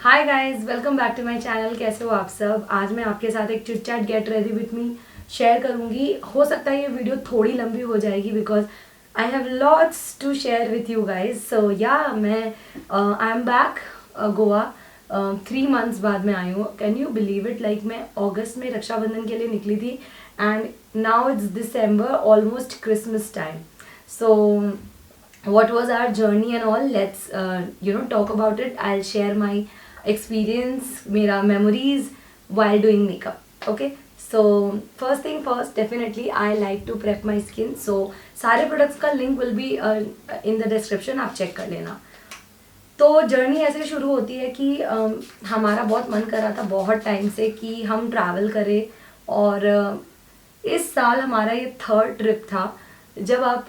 Hi guys, welcome back to my channel. कैसे हो आप सब? आज मैं आपके साथ एक chit chat get ready with me share करूंगी। हो सकता है ये वीडियो थोड़ी लंबी हो जाएगी because I have lots to share with you guys. So yeah मैं I am back Goa. 3 months बाद मैं आई हूँ। Can you believe it? Like मैं अगस्त में रक्षाबंधन के लिए निकली थी and now it's December, almost Christmas time. So what was our journey and all, let's talk about it. I'll share my experience, mera memories while doing makeup. Okay, so first thing first, definitely I like to prep my skin. So सारे products का link will be in the description, आप check कर लेना। तो journey ऐसे शुरू होती है कि हमारा बहुत मन कर रहा था बहुत टाइम से कि हम ट्रैवल करें। और इस साल हमारा ये थर्ड ट्रिप था। जब आप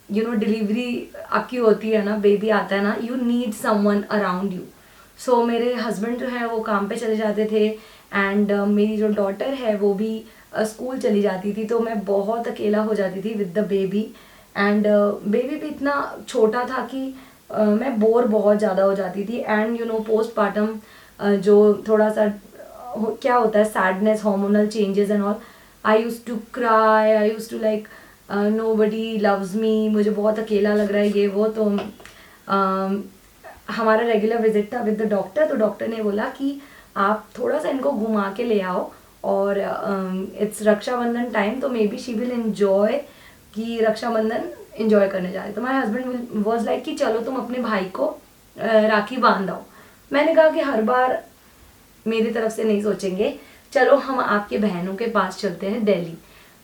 डिलीवरी आपकी होती है ना, बेबी आता है ना, you need someone around you. So मेरे हस्बैंड जो है वो काम पे चले जाते थे एंड मेरी जो डॉटर है वो भी स्कूल चली जाती थी। तो मैं बहुत अकेला हो जाती थी with the baby. And baby भी इतना छोटा था कि मैं बोर बहुत ज़्यादा हो जाती थी। एंड पोस्टपार्टम जो थोड़ा सा क्या होता है, sadness, hormonal changes and all, I use to cry, I use to like nobody loves me, मुझे बहुत अकेला लग रहा है ये वो। तो हमारा रेगुलर विजिट था विद द डॉक्टर। तो डॉक्टर ने बोला कि आप थोड़ा सा इनको घुमा के ले आओ और इट्स रक्षाबंधन टाइम, तो may be she will enjoy कि रक्षाबंधन एंजॉय करने जा रहे। तो माई हस्बैंड वॉज लाइक कि चलो तुम अपने भाई को राखी बांध आओ। मैंने कहा कि हर बार मेरी तरफ से नहीं सोचेंगे, चलो हम आपके बहनों के पास चलते हैं दिल्ली।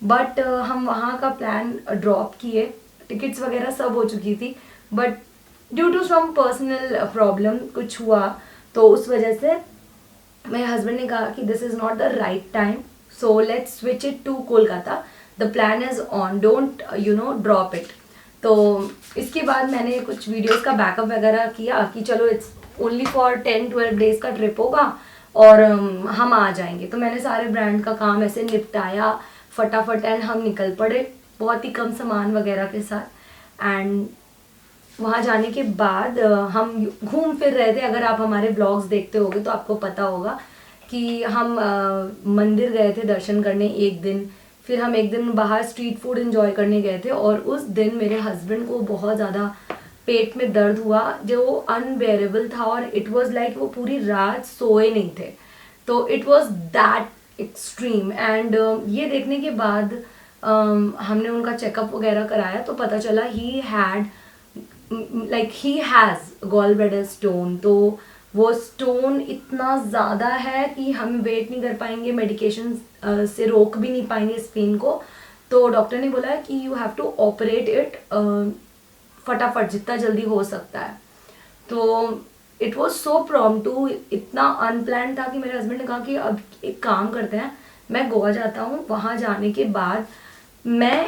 बट हम वहाँ का प्लान ड्रॉप किए। टिकट्स वगैरह सब हो चुकी थी but due to some personal problem कुछ हुआ, तो उस वजह से मेरे हस्बैंड ने कहा कि this is not the right time, so let's switch it to Kolkata. The plan is on, don't drop it. तो इसके बाद मैंने कुछ वीडियोस का बैकअप वगैरह किया कि चलो इट्स ओनली फॉर 10-12 डेज का ट्रिप होगा और हम आ जाएंगे। तो मैंने सारे ब्रांड का काम ऐसे निपटाया फटाफट एंड हम निकल पड़े बहुत ही कम सामान वगैरह के साथ। एंड वहाँ जाने के बाद हम घूम फिर रहे थे। अगर आप हमारे ब्लॉग्स देखते होगे तो आपको पता होगा कि हम मंदिर गए थे दर्शन करने एक दिन, फिर हम एक दिन बाहर स्ट्रीट फूड एंजॉय करने गए थे। और उस दिन मेरे हस्बैंड को बहुत ज़्यादा पेट में दर्द हुआ जो अनबेरेबल था और इट वाज लाइक वो पूरी रात सोए नहीं थे। तो it was that extreme. And ये देखने के बाद हमने उनका चेकअप वगैरह कराया तो पता चला he has gall bladder stone. तो वो स्टोन इतना ज़्यादा है कि हम वेट नहीं कर पाएंगे, मेडिकेशन से रोक भी नहीं पाएंगे इस पेन को। तो डॉक्टर ने बोला कि you have to operate it फटाफट, जितना जल्दी हो सकता है। तो इट वॉज सो प्रॉम्प्टू, इतना अनप्लान था कि मेरे हस्बैंड ने कहा कि अब एक काम करते हैं, मैं गोवा जाता हूँ। वहाँ जाने के बाद मैं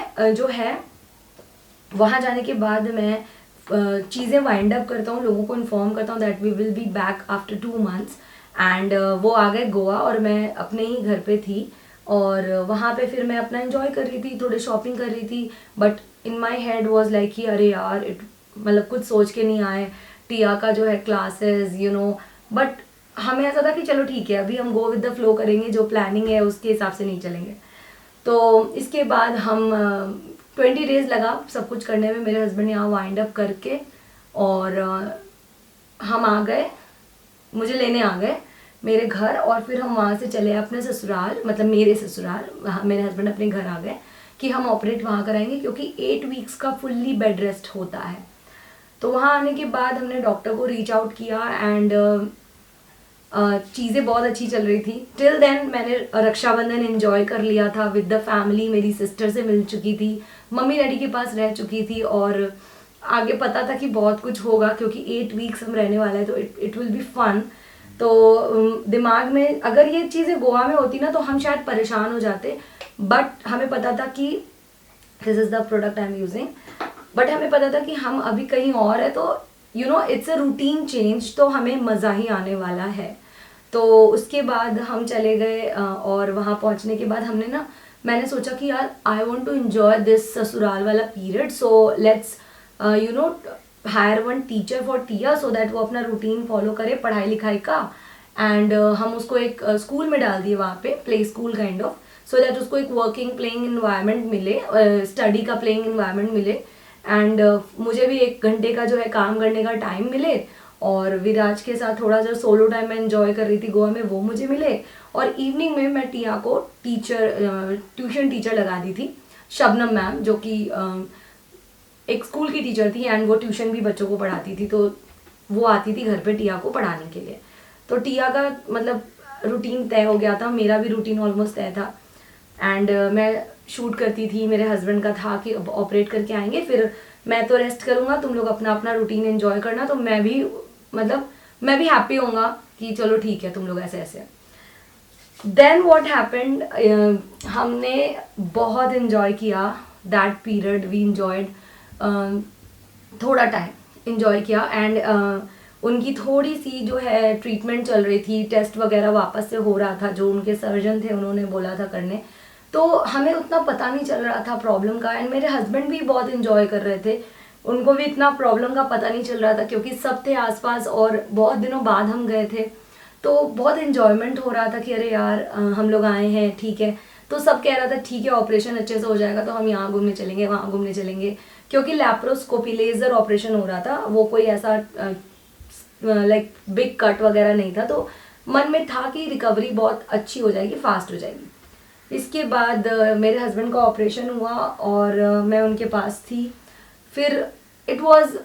वहाँ जाने के बाद मैं चीज़ें वाइंड अप करता हूँ, लोगों को इन्फॉर्म करता हूँ that we will be back after 2 months. And वो आ गए गोवा और मैं अपने ही घर पे थी और वहाँ पे फिर मैं अपना एंजॉय कर रही थी, थोड़ी शॉपिंग कर रही थी। But in my head was like कि अरे यार मतलब कुछ सोच के नहीं आए, टिया का जो है क्लासेस बट हमें ऐसा था कि चलो ठीक है अभी हम गो विद द फ्लो करेंगे, जो प्लानिंग है उसके हिसाब से नहीं चलेंगे। तो इसके बाद हम 20 डेज लगा सब कुछ करने में। मेरे हस्बैंड यहाँ वाइंड अप करके और हम आ गए, मुझे लेने आ गए मेरे घर और फिर हम वहाँ से चले अपने ससुराल, मतलब मेरे ससुराल। मेरे हस्बैंड अपने घर आ गए कि हम ऑपरेट वहाँ कराएंगे क्योंकि 8 वीक्स का फुल्ली बेड रेस्ट होता है। तो वहाँ आने के बाद हमने डॉक्टर को रीच आउट किया एंड चीज़ें बहुत अच्छी चल रही थी। टिल देन मैंने रक्षाबंधन एंजॉय कर लिया था विद द फैमिली। मेरी सिस्टर से मिल चुकी थी, मम्मी डैडी के पास रह चुकी थी और आगे पता था कि बहुत कुछ होगा क्योंकि 8 वीक्स हम रहने वाला है तो इट विल बी फन। तो दिमाग में अगर ये चीज़ें गोवा में होती ना तो हम शायद परेशान हो जाते, बट हमें पता था कि this is the product I am using, but हमें पता था कि हम अभी कहीं और है। तो इट्स अ रूटीन चेंज, तो हमें मज़ा ही आने वाला है। तो उसके बाद हम चले गए और वहाँ पहुँचने के बाद मैंने सोचा कि यार I want to enjoy this ससुराल वाला period, so let's hire one teacher for Tia so that वो अपना रूटीन फॉलो करे पढ़ाई लिखाई का। एंड हम उसको एक स्कूल में डाल दिए वहाँ पे, play school kind of, so that उसको एक वर्किंग प्लेइंग इन्वायरमेंट मिले, स्टडी का प्लेइंग इन्वायरमेंट मिले। एंड मुझे भी 1 घंटे का जो है काम करने का टाइम मिले, और विराज के साथ थोड़ा जो सोलो टाइम मैं एंजॉय कर रही थी गोवा में वो मुझे मिले। और इवनिंग में मैं टिया को ट्यूशन टीचर लगा दी थी, शबनम मैम, जो कि एक स्कूल की टीचर थी एंड वो ट्यूशन भी बच्चों को पढ़ाती थी, तो वो आती थी घर पे टिया को पढ़ाने के लिए। तो टिया का मतलब रूटीन तय हो गया था, मेरा भी रूटीन ऑलमोस्ट तय था। एंड मैं शूट करती थी, मेरे हस्बैंड का था कि ऑपरेट करके आएंगे, फिर मैं तो रेस्ट करूँगा, तुम लोग अपना अपना रूटीन एंजॉय करना, तो मैं भी मतलब मैं भी हैप्पी होऊंगा कि चलो ठीक है तुम लोग ऐसे ऐसे। देन वॉट हैपेंड, हमने बहुत इन्जॉय किया दैट पीरियड, वी इन्जॉयड थोड़ा टाइम इन्जॉय किया। एंड उनकी थोड़ी सी जो है ट्रीटमेंट चल रही थी, टेस्ट वगैरह वापस से हो रहा था, जो उनके सर्जन थे उन्होंने बोला था करने, तो हमें उतना पता नहीं चल रहा था प्रॉब्लम का। एंड मेरे हस्बैंड भी बहुत इन्जॉय कर रहे थे, उनको भी इतना प्रॉब्लम का पता नहीं चल रहा था क्योंकि सब थे आसपास और बहुत दिनों बाद हम गए थे, तो बहुत इन्जॉयमेंट हो रहा था कि अरे यार हम लोग आए हैं, ठीक है। तो सब कह रहा था ठीक है ऑपरेशन अच्छे से हो जाएगा तो हम यहाँ घूमने चलेंगे वहाँ घूमने चलेंगे, क्योंकि लैप्रोस्कोपी लेज़र ऑपरेशन हो रहा था, वो कोई ऐसा लाइक बिग कट वगैरह नहीं था, तो मन में था कि रिकवरी बहुत अच्छी हो जाएगी, फास्ट हो जाएगी। इसके बाद मेरे हस्बैंड का ऑपरेशन हुआ और मैं उनके पास थी। फिर it was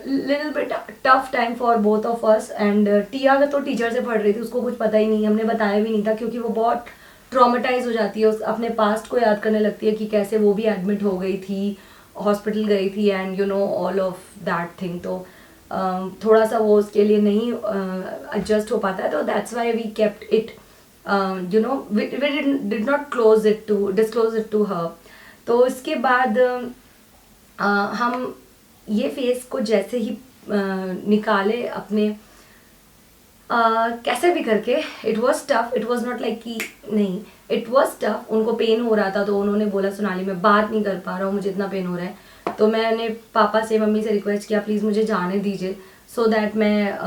little bit tough time for both of us. And Tia तो टीचर से पढ़ रही थी, उसको कुछ पता ही नहीं, हमने बताया भी नहीं था क्योंकि वो बहुत ट्रॉमेटाइज हो जाती है, उस अपने पास्ट को याद करने लगती है कि कैसे वो भी एडमिट हो गई थी, हॉस्पिटल गई थी and you know all of that thing. तो थोड़ा सा वो उसके लिए नहीं एडजस्ट हो पाता है, तो that's why we kept it, you know we did not disclose it to her. तो इसके बाद हम ये फेस को जैसे ही निकाले अपने कैसे भी करके, it was tough, it was not like कि नहीं, इट वॉज टफ। उनको पेन हो रहा था तो उन्होंने बोला सोनाली मैं बात नहीं कर पा रहा हूँ, मुझे इतना पेन हो रहा है। तो मैंने पापा से मम्मी से रिक्वेस्ट किया प्लीज़ मुझे जाने दीजिए सो दैट मैं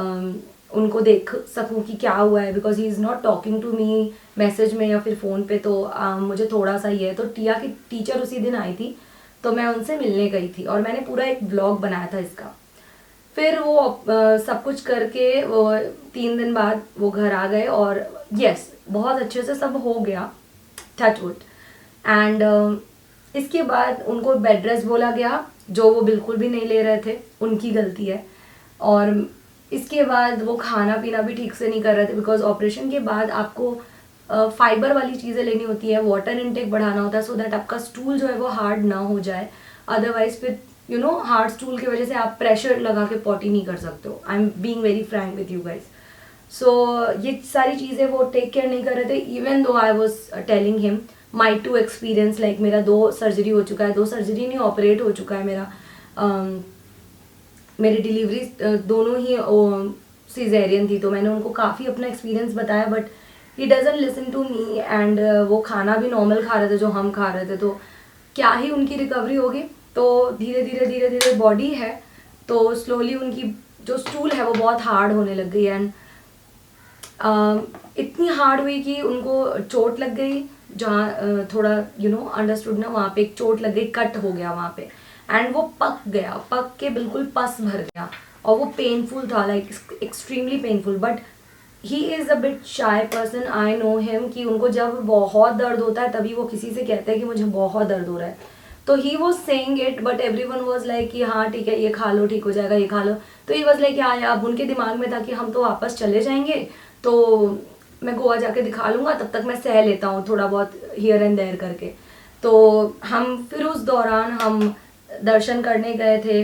उनको देख सकूँ कि क्या हुआ है, because he is not talking to me message में या फिर फ़ोन पे, तो मुझे थोड़ा सा ये है। तो टिया की टीचर उसी दिन आई थी तो मैं उनसे मिलने गई थी और मैंने पूरा एक ब्लॉग बनाया था इसका। फिर वो सब कुछ करके वो 3 दिन बाद वो घर आ गए और यस बहुत अच्छे से सब हो गया, टच वुड। एंड इसके बाद उनको बेड रेस्ट बोला गया, जो वो बिल्कुल भी नहीं ले रहे थे, उनकी गलती है। और इसके बाद वो खाना पीना भी ठीक से नहीं कर रहे थे, बिकॉज ऑपरेशन के बाद आपको फाइबर वाली चीज़ें लेनी होती है, वाटर इनटेक बढ़ाना होता है सो दैट आपका स्टूल जो है वो हार्ड ना हो जाए। अदरवाइज फिर यू नो हार्ड स्टूल की वजह से आप प्रेशर लगा के पॉटी नहीं कर सकते हो। I am being very frank with you guys. So ये सारी चीज़ें वो टेक केयर नहीं कर रहे थे, even though I was telling him my two experience, like मेरा 2 सर्जरी हो चुका है, 2 सर्जरी नहीं ऑपरेट हो चुका है मेरा, मेरी डिलीवरी दोनों ही सीजेरियन थी, तो मैंने उनको काफ़ी अपना एक्सपीरियंस बताया, but he doesn't listen to me. And वो खाना भी नॉर्मल खा रहे थे जो हम खा रहे थे, तो क्या ही उनकी रिकवरी होगी। तो धीरे धीरे बॉडी है तो स्लोली उनकी जो स्टूल है वो बहुत हार्ड होने लग गई। एंड इतनी हार्ड हुई कि उनको चोट लग गई, जहाँ थोड़ा यू नो अंडरस्टूड ना, वहाँ पे एक चोट लग गई, कट हो गया वहाँ पे, एंड वो पक गया, पक के बिल्कुल पस भर गया और वो पेनफुल था, like extremely painful. But he is a bit shy person, I know him, कि उनको जब बहुत दर्द होता है तभी वो किसी से कहते हैं कि मुझे बहुत दर्द हो रहा है। तो he was saying it but every one was like कि हाँ ठीक है ये खा लो ठीक हो जाएगा, ये खा लो। तो ही वॉज लाइक हाँ, अब उनके दिमाग में था कि हम तो वापस चले जाएंगे तो मैं गोवा जाके दिखा लूँगा, तब तक मैं सह लेता हूँ थोड़ा बहुत हियर एंड देयर करके। तो हम फिर उस दौरान हम दर्शन करने गए थे।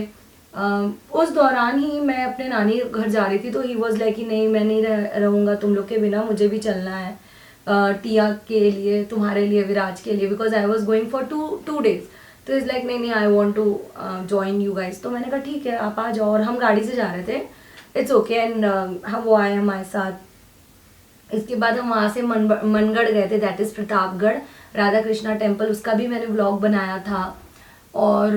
उस दौरान ही मैं अपने नानी घर जा रही थी, तो ही वॉज लाइक कि नहीं मैं नहीं रहूँगा तुम लोग के बिना, मुझे भी चलना है टिया के लिए, तुम्हारे लिए, विराज के लिए, because I was going for two days. तो इज़ लाइक नहीं I want to join you guys. तो मैंने कहा ठीक है आप आ जाओ, और हम गाड़ी से जा रहे थे, इट्स ओके। एंड हम वो आए हमारे साथ। इसके बाद हम वहाँ से मनगढ़ गए थे, that is Pratapgarh, Radha Krishna temple, उसका भी मैंने व्लॉग बनाया था। और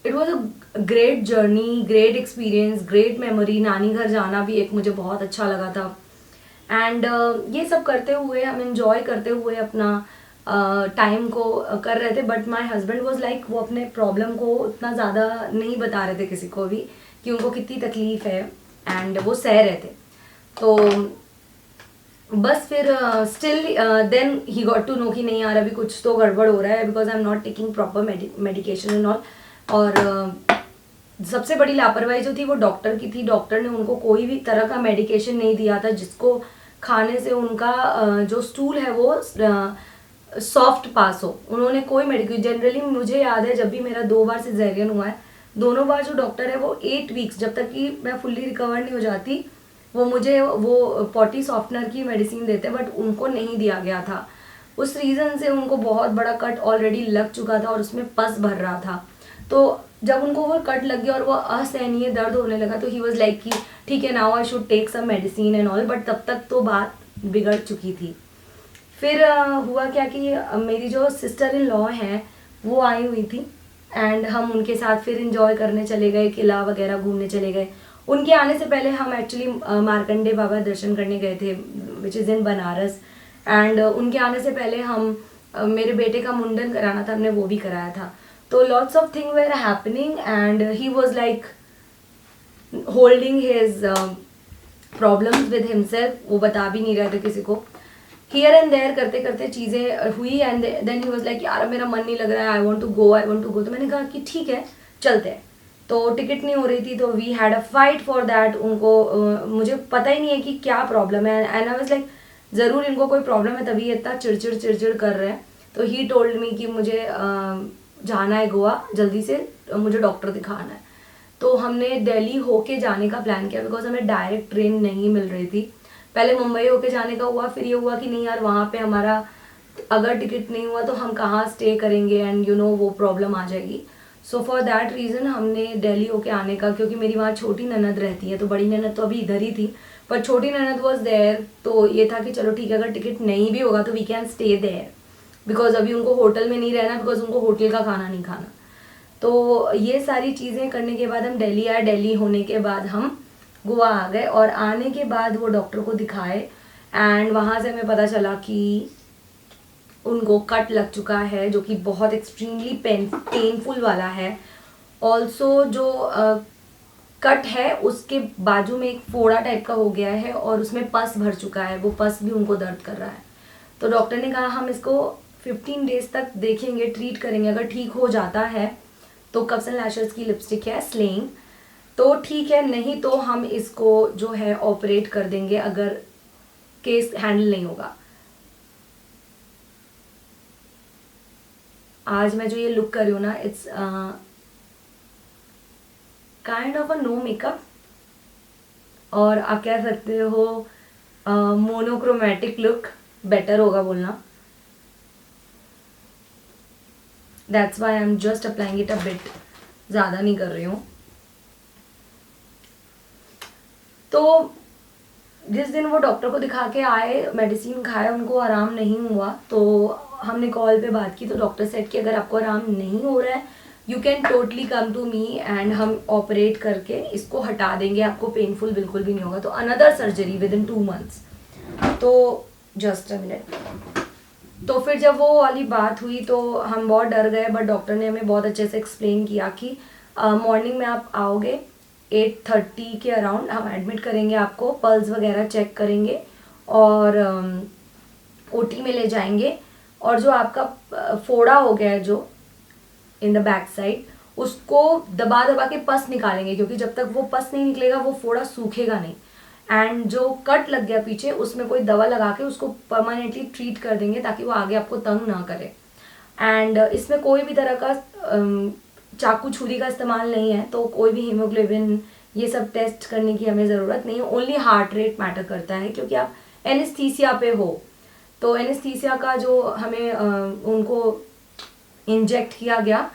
it was a great journey, great experience, great memory. नानी घर जाना भी एक मुझे बहुत अच्छा लगा था। एंड ये सब करते हुए हम इंजॉय करते हुए अपना टाइम को कर रहे थे। But my husband was like, वो अपने प्रॉब्लम को उतना ज़्यादा नहीं बता रहे थे किसी को भी कि उनको कितनी तकलीफ है, एंड वो सह रहे थे। तो बस फिर still then he got to know कि नहीं यार अभी कुछ तो गड़बड़ हो रहा है, because I am not taking proper medication and all. और सबसे बड़ी लापरवाही जो थी वो डॉक्टर की थी। डॉक्टर ने उनको कोई भी तरह का मेडिकेशन नहीं दिया था जिसको खाने से उनका जो स्टूल है वो सॉफ्ट पास हो। उन्होंने कोई मेडिकेशन, जनरली मुझे याद है जब भी मेरा 2 बार सिजेरियन हुआ है, दोनों बार जो डॉक्टर है वो 8 वीक्स, जब तक कि मैं फुल्ली रिकवर नहीं हो जाती, वो मुझे वो पॉटी सॉफ्टनर की मेडिसिन देते, बट उनको नहीं दिया गया था। उस रीज़न से उनको बहुत बड़ा कट ऑलरेडी लग चुका था और उसमें पस भर रहा था। तो जब उनको वो कट लग गया और वो असहनीय दर्द होने लगा, तो ही वॉज लाइक कि ठीक है now I should take some medicine and all, but तब तक तो बात बिगड़ चुकी थी। फिर हुआ क्या कि मेरी जो सिस्टर इन लॉ हैं वो आई हुई थी, एंड हम उनके साथ फिर इंजॉय करने चले गए, किला वगैरह घूमने चले गए। उनके आने से पहले हम एक्चुअली मार्कंडे बाबा दर्शन करने गए थे, which is in Banaras. And उनके आने से पहले हम मेरे बेटे का मुंडन कराना था, हमने वो भी कराया था। तो lots of thing were happening and he was like holding his problems with himself, वो बता भी नहीं रहे थे किसी को। हियर एंड देयर करते करते चीज़ें हुई, and then he was like यार मेरा मन नहीं लग रहा है, I want to go, I want to go. तो मैंने कहा कि ठीक है चलते हैं। तो टिकट नहीं हो रही थी, तो we had a fight for that. उनको मुझे पता ही नहीं है कि क्या प्रॉब्लम है, एंड आई वाज लाइक ज़रूर इनको कोई प्रॉब्लम है तभी इतना चिड़चिड़ चिड़चिड़ कर रहे हैं। तो ही टोल्ड मी कि मुझे जाना है गोवा जल्दी से, मुझे डॉक्टर दिखाना है। तो हमने दिल्ली होके जाने का प्लान किया, बिकॉज हमें डायरेक्ट ट्रेन नहीं मिल रही थी। पहले मुंबई होके जाने का हुआ, फिर ये हुआ कि नहीं यार वहाँ पे हमारा अगर टिकट नहीं हुआ तो हम कहाँ स्टे करेंगे, एंड यू नो वो प्रॉब्लम आ जाएगी। सो फॉर दैट रीज़न हमने दिल्ली होके आने का, क्योंकि मेरी वहाँ छोटी ननद रहती है, तो बड़ी ननद तो अभी इधर ही थी, पर छोटी ननद वॉज देयर। तो ये था कि चलो ठीक है अगर टिकट नहीं भी होगा तो we can stay there, because अभी उनको होटल में नहीं रहना, बिकॉज उनको होटल का खाना नहीं खाना। तो ये सारी चीज़ें करने के बाद हम दिल्ली आए। दिल्ली होने के बाद हम गोवा आ गए, और आने के बाद वो डॉक्टर को दिखाए, एंड वहाँ से हमें पता चला कि उनको कट लग चुका है, जो कि बहुत एक्सट्रीमली पेनफुल वाला है। ऑल्सो जो कट है उसके बाजू में एक फोड़ा टाइप का हो गया है, और उसमें पस भर चुका है, वो पस भी उनको दर्द कर रहा है। तो डॉक्टर ने कहा हम इसको 15 डेज तक देखेंगे, ट्रीट करेंगे, अगर ठीक हो जाता है तो कप्स एंड लैशेस की लिपस्टिक है स्लेइंग, तो ठीक है, नहीं तो हम इसको जो है ऑपरेट कर देंगे अगर केस हैंडल नहीं होगा। आज मैं जो ये लुक कर रही हूँ ना, it's kind of a no makeup, और आप कह सकते हो मोनोक्रोमेटिक लुक बेटर होगा बोलना। That's why I am just applying it a bit, ज़्यादा नहीं कर रही हूँ। तो जिस दिन वो डॉक्टर को दिखा के आए, मेडिसिन खाए, उनको आराम नहीं हुआ, तो हमने कॉल पे बात की। तो डॉक्टर सेड कि अगर आपको आराम नहीं हो रहा है you can totally come to me, and हम ऑपरेट करके इसको हटा देंगे, आपको पेनफुल बिल्कुल भी नहीं होगा। तो another surgery with in 2 months. तो जस्ट अ मिनट। तो फिर जब वो वाली बात हुई तो हम बहुत डर गए, बट डॉक्टर ने हमें बहुत अच्छे से एक्सप्लेन किया कि मॉर्निंग में आप आओगे 8:30 के अराउंड, हम एडमिट करेंगे आपको, पल्स वगैरह चेक करेंगे, और ओटी में ले जाएंगे, और जो आपका फोड़ा हो गया है जो इन द बैक साइड, उसको दबा दबा के पस निकालेंगे, क्योंकि जब तक वो पस नहीं निकलेगा वो फोड़ा सूखेगा नहीं। एंड जो कट लग गया पीछे, उसमें कोई दवा लगा के उसको परमानेंटली ट्रीट कर देंगे, ताकि वो आगे आपको तंग ना करे। एंड इसमें कोई भी तरह का चाकू छुरी का इस्तेमाल नहीं है, तो कोई भी हीमोग्लोबिन ये सब टेस्ट करने की हमें ज़रूरत नहीं है। ओनली हार्ट रेट मैटर करता है, क्योंकि आप एनेस्थीसिया पे हो। तो एनेस्थीसिया का जो हमें उनको इंजेक्ट किया गया,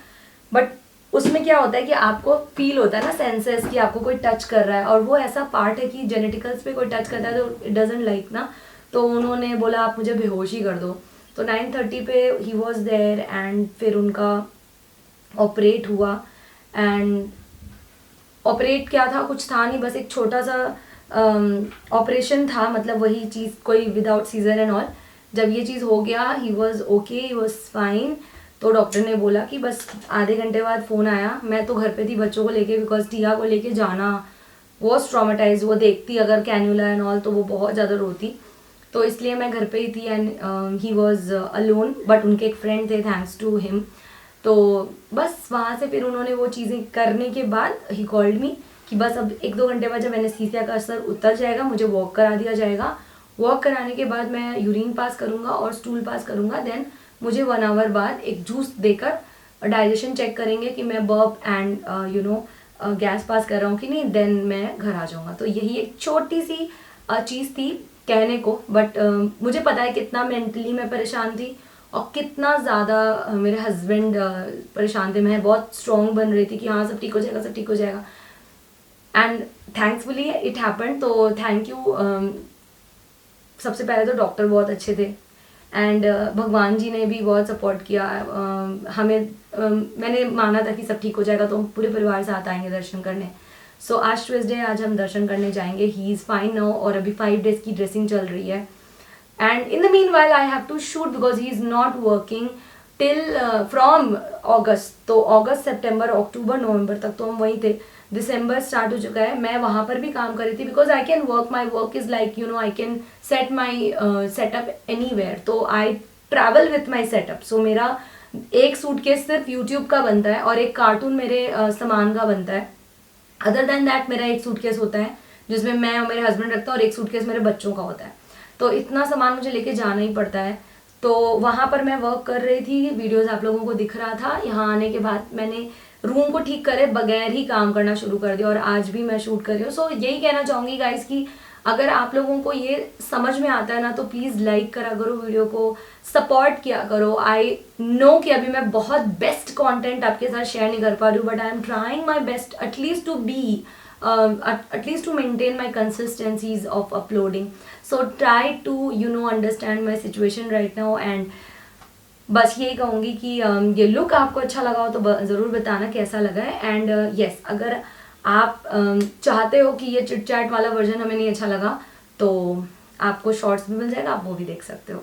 बट उसमें क्या होता है कि आपको फील होता है ना सेंसेस कि आपको कोई टच कर रहा है, और वो ऐसा पार्ट है कि जेनेटिकल्स पे कोई टच करता है तो इट डजंट लाइक ना। तो उन्होंने बोला आप मुझे बेहोश ही कर दो। तो 9:30 पे ही वॉज देयर, एंड फिर उनका ऑपरेट हुआ, एंड ऑपरेट क्या था, कुछ था नहीं, बस एक छोटा सा ऑपरेशन था, मतलब वही चीज़, कोई विदाउट सीजर एंड ऑल। जब ये चीज़ हो गया, he was okay, he was fine. तो डॉक्टर ने बोला कि बस आधे घंटे बाद फ़ोन आया। मैं तो घर पे थी बच्चों को लेके, बिकॉज टिया को लेके जाना वॉज ट्रॉमेटाइज। वो देखती अगर कैन्यूला एंड ऑल तो वो बहुत ज़्यादा रोती, तो इसलिए मैं घर पे ही थी। And he was alone, but उनके एक फ्रेंड थे, थैंक्स टू हिम। तो बस वहाँ से फिर उन्होंने वो चीज़ें करने के बाद ही कॉल्ड मी कि बस अब 1-2 घंटे बाद जब एनेस्थीसिया का असर उतर जाएगा, मुझे वॉक करा दिया जाएगा। वॉक कराने के बाद मैं यूरिन पास करूँगा और स्टूल पास करूँगा। देन मुझे 1 आवर बाद एक जूस देकर डाइजेशन चेक करेंगे कि मैं बर्प एंड गैस पास कर रहा हूँ कि नहीं। देन मैं घर आ जाऊँगा। तो यही एक छोटी सी चीज़ थी कहने को, बट मुझे पता है कितना मेंटली मैं परेशान थी और कितना ज़्यादा मेरे हस्बैंड परेशान थे। मैं बहुत स्ट्रॉन्ग बन रही थी कि हाँ सब ठीक हो जाएगा, सब ठीक हो जाएगा। And thankfully it happened. तो थैंक यू। सबसे पहले तो डॉक्टर बहुत अच्छे थे एंड भगवान जी ने भी बहुत सपोर्ट किया हमें। मैंने माना था कि सब ठीक हो जाएगा तो हम पूरे परिवार साथ आएंगे दर्शन करने। सो आज ट्यूसडे, आज हम दर्शन करने जाएंगे। ही इज़ फाइन नाउ और अभी 5 डेज की ड्रेसिंग चल रही है। And in the meanwhile I have to shoot because he is not working till from August. तो अगस्त, सितंबर, अक्टूबर, नवंबर तक तो हम वहीं थे। दिसंबर स्टार्ट हो चुका है, मैं वहाँ पर भी काम कर रही थी because I can work, my work is like I can set my setup anywhere. तो I travel with my setup. So मेरा एक सूटकेस सिर्फ यूट्यूब का बनता है और एक कार्टून मेरे सामान का बनता है। अदर देन दैट मेरा एक सूटकेस होता है जिसमें मैं और मेरे हस्बैंड रखता है और एक सूटकेस मेरे बच्चों का होता है। तो इतना सामान मुझे लेके जाना ही पड़ता है। तो वहाँ पर मैं वर्क कर रही थी, वीडियोस आप लोगों को दिख रहा था। यहाँ आने के बाद मैंने रूम को ठीक करे बगैर ही काम करना शुरू कर दिया और आज भी मैं शूट कर रही हूँ। सो यही कहना चाहूँगी गाइस कि अगर आप लोगों को ये समझ में आता है ना तो प्लीज़ लाइक करा करो वीडियो को, सपोर्ट किया करो। आई नो कि अभी मैं बहुत बेस्ट कंटेंट आपके साथ शेयर नहीं कर पा रही हूँ, but I am trying my best at least to be at least to maintain my consistencies of uploading. So try to understand my situation right now and बस यही कहूँगी कि ये लुक आपको अच्छा लगा हो तो ज़रूर बताना कैसा लगा है। एंड यस, अगर आप चाहते हो कि ये चिट चैट वाला वर्जन हमें नहीं अच्छा लगा तो आपको शॉर्ट्स भी मिल जाएगा, आप वो भी देख सकते हो।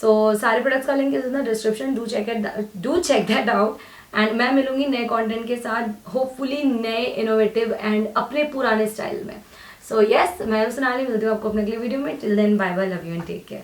सो सारे प्रोडक्ट्स का link is in the description, do check that out. And मैं मिलूंगी नए कंटेंट के साथ, होपफुली नए इनोवेटिव एंड अपने पुराने स्टाइल में। सो यस, मैं सोनाली, मिलती हूँ आपको अपने अगले वीडियो में। Till then bye bye, love you and take care.